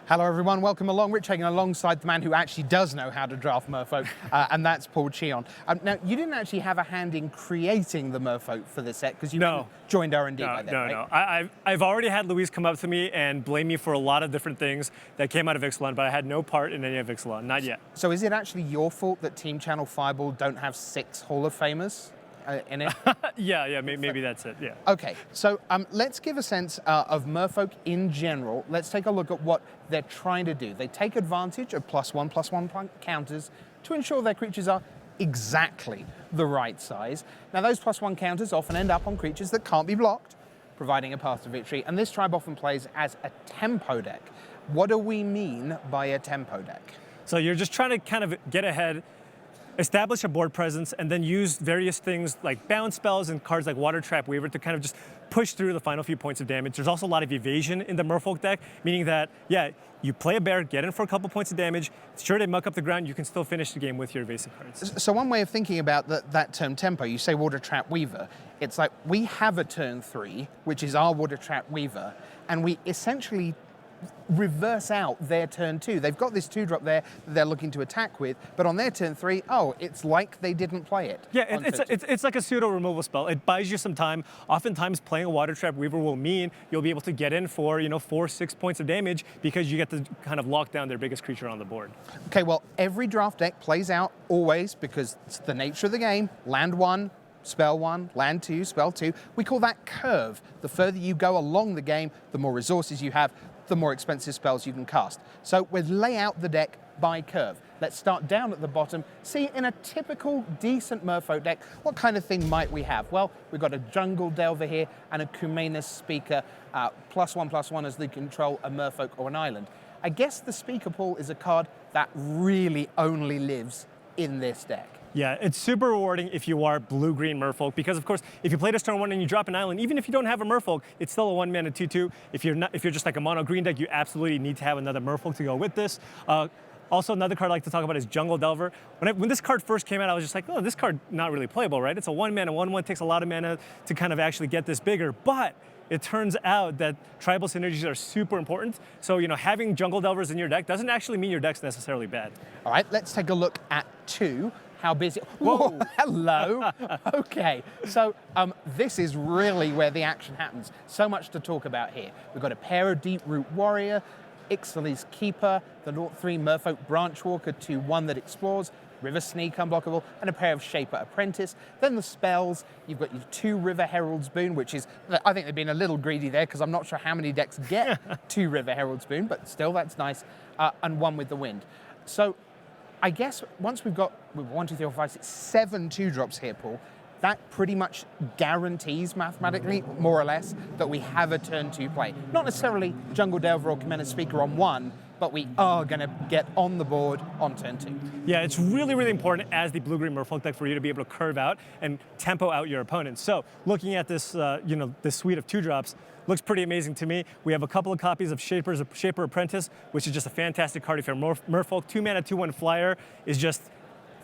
Hello everyone, welcome along. Rich Hagon alongside the man who actually does know how to draft Merfolk, and that's Paul Cheon. Now, you didn't actually have a hand in creating the Merfolk for this set, because you joined R&D by then, right? No. I've already had Luis come up to me and blame me for a lot of different things that came out of Ixalan, but I had no part in any of Ixalan, not yet. So is it actually your fault that Team Channel Fireball don't have 6 Hall of Famers in it? yeah, maybe that's it, yeah. Okay, so let's give a sense of Merfolk in general. Let's take a look at what they're trying to do. They take advantage of +1/+1 counters to ensure their creatures are exactly the right size. Now, those +1 counters often end up on creatures that can't be blocked, providing a path to victory, and this tribe often plays as a tempo deck. What do we mean by a tempo deck? So you're just trying to kind of get ahead, establish a board presence, and then use various things like bounce spells and cards like Water Trap Weaver to kind of just push through the final few points of damage. There's also a lot of evasion in the Merfolk deck, meaning that, yeah, you play a bear, get in for a couple points of damage, sure they muck up the ground, you can still finish the game with your evasive cards. So one way of thinking about that term tempo, you say Water Trap Weaver, it's like we have a turn 3, which is our Water Trap Weaver, and we essentially reverse out their turn 2. They've got this 2-drop there that they're looking to attack with, but on their turn 3, it's like they didn't play it. Yeah, it's like a pseudo removal spell. It buys you some time. Oftentimes playing a Water Trap Weaver will mean you'll be able to get in for 4-6 points of damage because you get to kind of lock down their biggest creature on the board. Okay, well, every draft deck plays out always because it's the nature of the game. Land 1, spell 1, land 2, spell 2. We call that curve. The further you go along the game, the more resources you have, the more expensive spells you can cast. So we'll lay out the deck by curve. Let's start down at the bottom. See, in a typical decent Merfolk deck, what kind of thing might we have? Well, we've got a Jungle Delver here and a Kumena's Speaker, +1/+1 as they control a Merfolk or an island. I guess the Speaker, Paul, is a card that really only lives in this deck. Yeah, it's super rewarding if you are blue-green Merfolk, because of course, if you play this turn 1 and you drop an island, even if you don't have a Merfolk, it's still a 1-mana 2/2. If you're just like a mono-green deck, you absolutely need to have another Merfolk to go with this. Also, another card I like to talk about is Jungle Delver. When this card first came out, I was just like, oh, this card not really playable, right? It's a 1-mana 1/1, takes a lot of mana to kind of actually get this bigger, but it turns out that tribal synergies are super important. So, having Jungle Delvers in your deck doesn't actually mean your deck's necessarily bad. All right, let's take a look at 2. How busy? Whoa, hello. Okay, so this is really where the action happens. So much to talk about here. We've got a pair of Deep Root Warrior, Ixalan's Keeper, the 0/3 Merfolk Branchwalker, 2/1 that explores, River Sneak unblockable, and a pair of Shaper Apprentice. Then the spells, you've got your 2 River Herald's Boon, which is, I think they've been a little greedy there because I'm not sure how many decks get 2 River Herald's Boon, but still that's nice, and 1 with the Wind. So I guess once we've got 1, 2, 3, 4, 5, 6, 7 2-drops here, Paul, that pretty much guarantees mathematically, more or less, that we have a turn 2 play. Not necessarily Jungle Delver or Kumena's Speaker on 1, but we are going to get on the board on turn 2. Yeah, it's really, really important as the blue-green Merfolk deck for you to be able to curve out and tempo out your opponents. So looking at this, this suite of 2-drops, looks pretty amazing to me. We have a couple of copies of Shaper Apprentice, which is just a fantastic card if you're Merfolk. 2-mana 2/1 flyer is just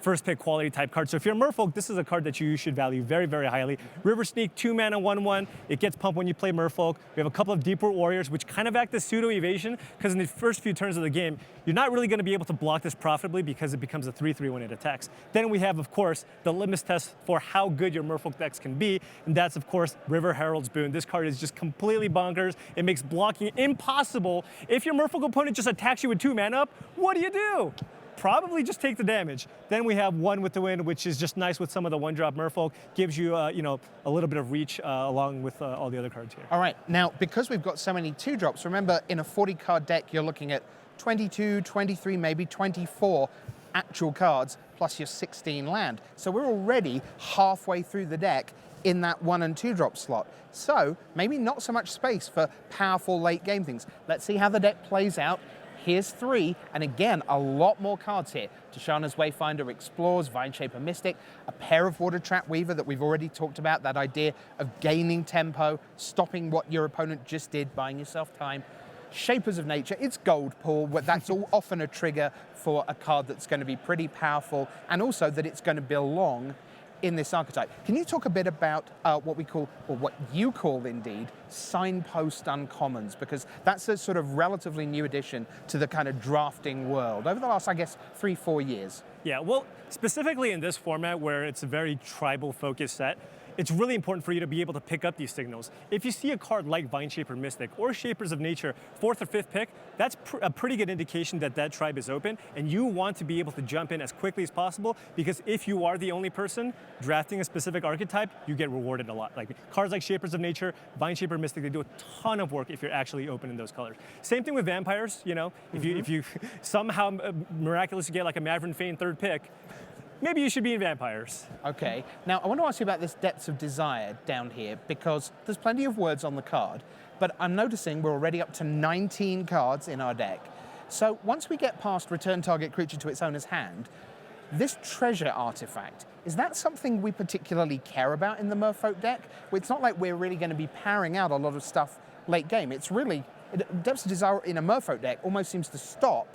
first pick quality type card. So if you're a Merfolk, this is a card that you should value very, very highly. River Sneak, 2-mana 1/1. It gets pumped when you play Merfolk. We have a couple of Deep Root Warriors, which kind of act as pseudo evasion, because in the first few turns of the game, you're not really going to be able to block this profitably because it becomes a 3/3 when it attacks. Then we have, of course, the litmus test for how good your Merfolk decks can be, and that's, of course, River Herald's Boon. This card is just completely bonkers. It makes blocking impossible. If your Merfolk opponent just attacks you with 2 mana up, what do? Probably just take the damage. Then we have 1 with the Wind, which is just nice with some of the 1-drop Merfolk. Gives you, a little bit of reach along with all the other cards here. All right, now, because we've got so many 2-drops, remember, in a 40-card deck, you're looking at 22, 23, maybe 24 actual cards, plus your 16 land. So we're already halfway through the deck in that 1 and 2-drop slot. So maybe not so much space for powerful late game things. Let's see how the deck plays out. Here's 3, and again, a lot more cards here. Tishana's Wayfinder Explores, Vineshaper Mystic, a pair of Water Trap Weaver that we've already talked about, that idea of gaining tempo, stopping what your opponent just did, buying yourself time. Shapers of Nature, it's gold, Paul, but that's all often a trigger for a card that's going to be pretty powerful, and also that it's going to belong in this archetype. Can you talk a bit about what we call, or what you call indeed, signpost uncommons? Because that's a sort of relatively new addition to the kind of drafting world over the last, I guess, 3-4 years. Yeah, well, specifically in this format where it's a very tribal focused set, it's really important for you to be able to pick up these signals. If you see a card like Vineshaper Mystic or Shapers of Nature, 4th or 5th pick, that's a pretty good indication that that tribe is open, and you want to be able to jump in as quickly as possible, because if you are the only person drafting a specific archetype, you get rewarded a lot. Like cards like Shapers of Nature, Vineshaper Mystic, they do a ton of work if you're actually open in those colors. Same thing with vampires, you know, if you somehow miraculously get like a Maverick Fane 3rd pick, maybe you should be in vampires. Okay. Now, I want to ask you about this Depths of Desire down here, because there's plenty of words on the card, but I'm noticing we're already up to 19 cards in our deck. So once we get past return target creature to its owner's hand, this treasure artifact, is that something we particularly care about in the Merfolk deck? It's not like we're really going to be powering out a lot of stuff late game. It's really, Depths of Desire in a Merfolk deck almost seems to stop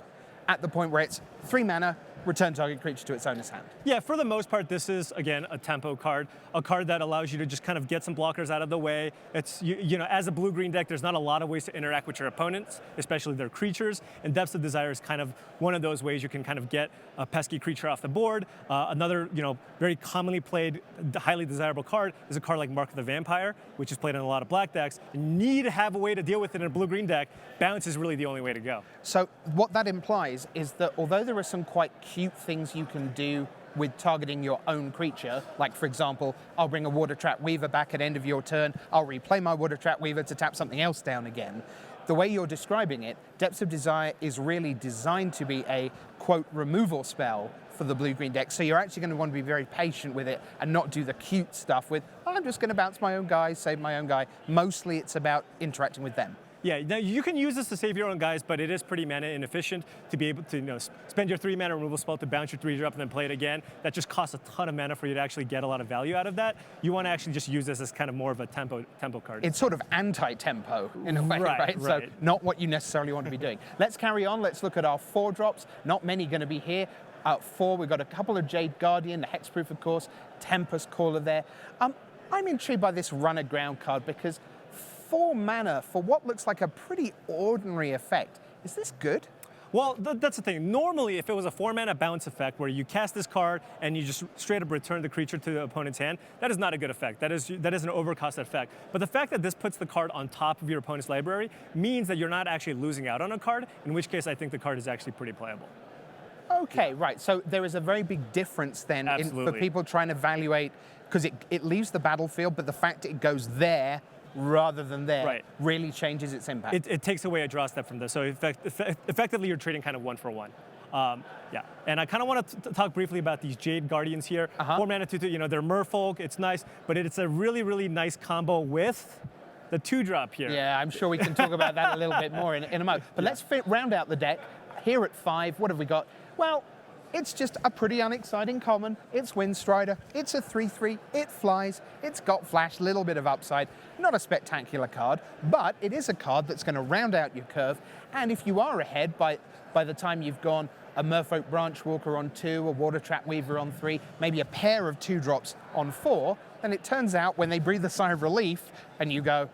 at the point where it's 3 mana, return target creature to its owner's hand. Yeah, for the most part, this is, again, a tempo card, a card that allows you to just kind of get some blockers out of the way. It's, you know, as a blue-green deck, there's not a lot of ways to interact with your opponents, especially their creatures, and Depths of Desire is kind of one of those ways you can kind of get a pesky creature off the board. Another, you know, very commonly played, highly desirable card is a card like Mark of the Vampire, which is played in a lot of black decks. You need to have a way to deal with it in a blue-green deck. Bounce is really the only way to go. So what that implies is that although there are some quite cute things you can do with targeting your own creature, like for example, I'll bring a Water Trap Weaver back at end of your turn, I'll replay my Water Trap Weaver to tap something else down again. The way you're describing it, Depths of Desire is really designed to be a, quote, removal spell for the blue-green deck, so you're actually going to want to be very patient with it and not do the cute stuff with, oh, I'm just going to bounce my own guy, save my own guy. Mostly it's about interacting with them. Yeah, now you can use this to save your own guys, but it is pretty mana inefficient to be able to, you know, spend your 3 mana removal spell to bounce your 3-drop and then play it again. That just costs a ton of mana for you to actually get a lot of value out of that. You want to actually just use this as kind of more of a tempo card. It's sort of anti-tempo in a way, right? So not what you necessarily want to be doing. Let's carry on. Let's look at our 4-drops. Not many going to be here. 4, we've got a couple of Jade Guardian, the Hexproof, of course, Tempest Caller there. I'm intrigued by this Run Aground card because 4 mana for what looks like a pretty ordinary effect. Is this good? Well, that's the thing. Normally, if it was a 4-mana bounce effect where you cast this card and you just straight up return the creature to the opponent's hand, that is not a good effect. That is an overcost effect. But the fact that this puts the card on top of your opponent's library means that you're not actually losing out on a card, in which case I think the card is actually pretty playable. Okay, right. So there is a very big difference then for people trying to evaluate, because it leaves the battlefield, but the fact it goes there rather than there really changes its impact. It takes away a draw step from this. So effectively, you're trading kind of 1-for-1. Yeah, and I kind of want to talk briefly about these Jade Guardians here. 4 mana 2/2, you know, they're Merfolk, it's nice, but it's a really, really nice combo with the 2-drop here. Yeah, I'm sure we can talk about that a little bit more in a moment. But let's round out the deck. Here at 5, what have we got? Well, it's just a pretty unexciting common. It's Windstrider. It's a 3/3. It flies. It's got flash, little bit of upside. Not a spectacular card, but it is a card that's going to round out your curve. And if you are ahead by the time you've gone a Merfolk Branchwalker on 2, a Water Trap Weaver on 3, maybe a pair of 2-drops on 4, then it turns out when they breathe a sigh of relief and you go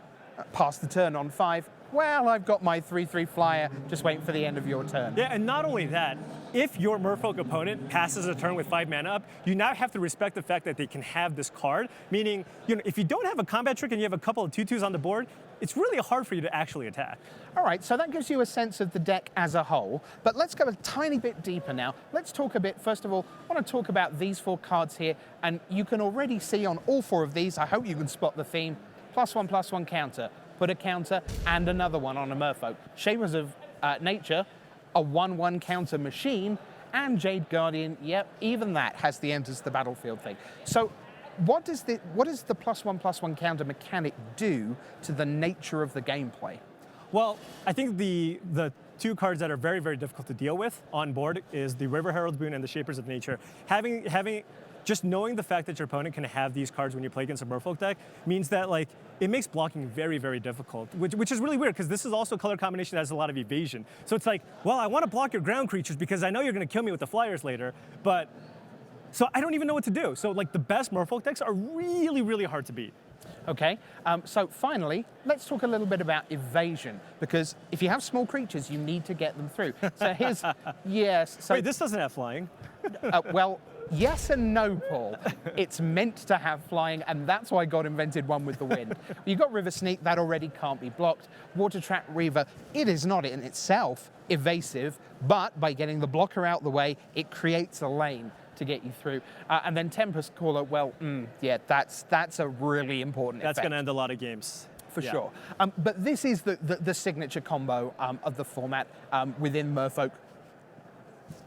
past the turn on 5, well, I've got my 3/3 flyer, just waiting for the end of your turn. Yeah, and not only that, if your Merfolk opponent passes a turn with 5 mana up, you now have to respect the fact that they can have this card, meaning, you know, if you don't have a combat trick and you have a couple of 2/2s on the board, it's really hard for you to actually attack. All right, so that gives you a sense of the deck as a whole, but let's go a tiny bit deeper now. Let's talk a bit, first of all, I want to talk about these 4 cards here, and you can already see on all 4 of these, I hope you can spot the theme, +1/+1 counter. Put a counter and another one on a Merfolk. Shapers of Nature, a 1/1 counter machine, and Jade Guardian, yep, even that has the enters the battlefield thing. So what does the +1/+1 counter mechanic do to the nature of the gameplay? Well, I think the 2 cards that are very, very difficult to deal with on board is the River Herald's Boon and the Shapers of Nature. Just knowing the fact that your opponent can have these cards when you play against a Merfolk deck means that, like, it makes blocking very, very difficult, which is really weird because this is also a color combination that has a lot of evasion. So it's like, well, I want to block your ground creatures because I know you're going to kill me with the flyers later, but So I don't even know what to do. So like the best Merfolk decks are really, really hard to beat. Okay, so finally, let's talk a little bit about evasion, because if you have small creatures, you need to get them through. So here's, yes. So, Wait, this doesn't have flying. well, yes and no, Paul. It's meant to have flying, and that's why God invented one with the wind. You've got River Sneak, that already can't be blocked. Water Trap Reaver, it is not in itself evasive, but by getting the blocker out the way, it creates a lane to get you through. And then Tempest Caller, well, yeah, that's a really important That's effect. going to end a lot of games. For sure. But this is the signature combo of the format within Merfolk.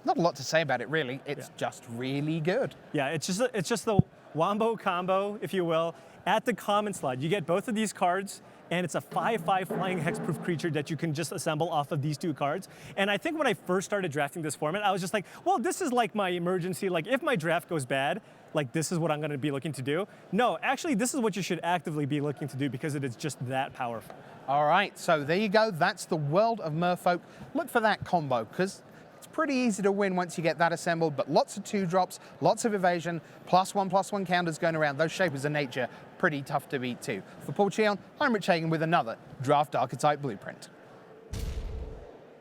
Not a lot to say about it, really. It's just really good. Yeah, it's just the wombo combo, if you will. At the common slot, you get both of these cards, and it's a 5/5 flying hexproof creature that you can just assemble off of these two cards. And I think when I first started drafting this format, I was just like, well, this is like my emergency. Like, if my draft goes bad, like this is what I'm going to be looking to do. No, actually, this is what you should actively be looking to do because it is just that powerful. All right, so there you go. That's the world of Merfolk. Look for that combo, because it's pretty easy to win once you get that assembled, but lots of 2-drops, lots of evasion, +1/+1 counters going around. Those Shapers of Nature, pretty tough to beat too. For Paul Cheon, I'm Rich Hagan with another Draft Archetype Blueprint.